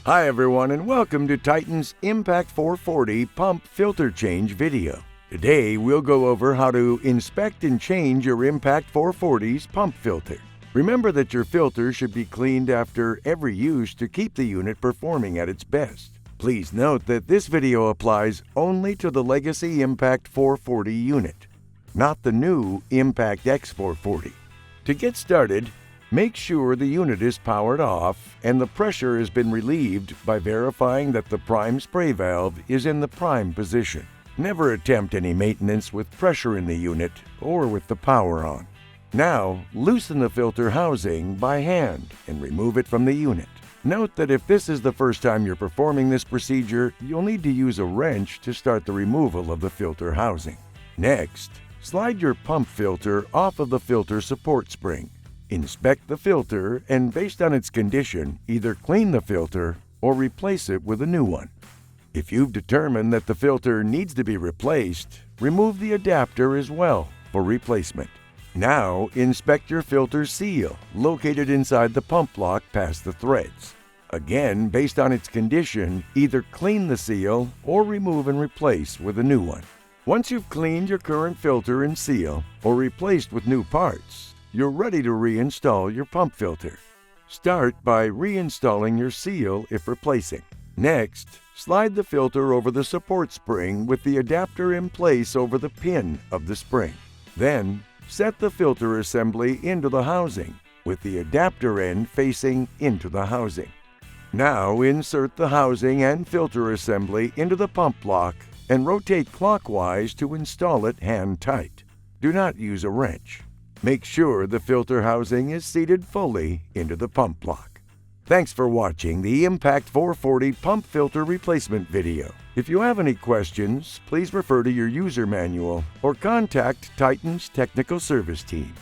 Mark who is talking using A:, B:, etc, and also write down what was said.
A: Hi everyone and welcome to Titan's Impact 440 Pump Filter Change video. Today we'll go over how to inspect and change your Impact 440's pump filter. Remember that your filter should be cleaned after every use to keep the unit performing at its best. Please note that this video applies only to the legacy Impact 440 unit, not the new Impact X440. To get started, make sure the unit is powered off and the pressure has been relieved by verifying that the prime spray valve is in the prime position. Never attempt any maintenance with pressure in the unit or with the power on. Now, loosen the filter housing by hand and remove it from the unit. Note that if this is the first time you're performing this procedure, you'll need to use a wrench to start the removal of the filter housing. Next, slide your pump filter off of the filter support spring. Inspect the filter and, based on its condition, either clean the filter or replace it with a new one. If you've determined that the filter needs to be replaced, remove the adapter as well for replacement. Now, inspect your filter seal located inside the pump block past the threads. Again, based on its condition, either clean the seal or remove and replace with a new one. Once you've cleaned your current filter and seal or replaced with new parts, you're ready to reinstall your pump filter. Start by reinstalling your seal if replacing. Next, slide the filter over the support spring with the adapter in place over the pin of the spring. Then, set the filter assembly into the housing with the adapter end facing into the housing. Now insert the housing and filter assembly into the pump block and rotate clockwise to install it hand tight. Do not use a wrench. Make sure the filter housing is seated fully into the pump block. Thanks for watching the Impact 440 pump filter replacement video. If you have any questions, please refer to your user manual or contact Titan's technical service team.